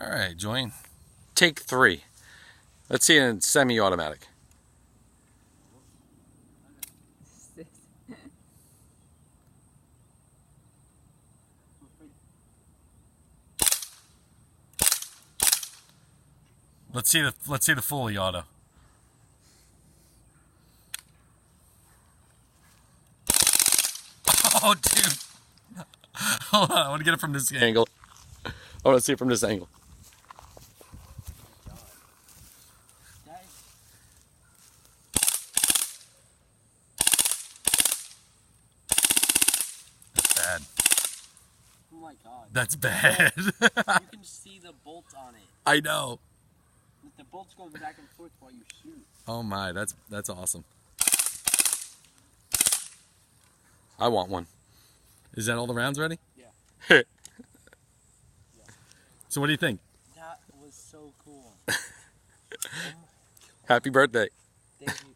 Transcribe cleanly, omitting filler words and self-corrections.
All right, join. Take 3. Let's see in semi-automatic. Let's see the fully auto. Oh, dude. Hold on, I want to get it from this angle. I want to see it from this angle. That's bad. Oh my god. That's bad. You can see the bolts on it. I know. The bolts going back and forth while you shoot. Oh my, that's awesome. I want one. Is that all the rounds ready? Yeah. So what do you think? That was so cool. Happy birthday. Thank you.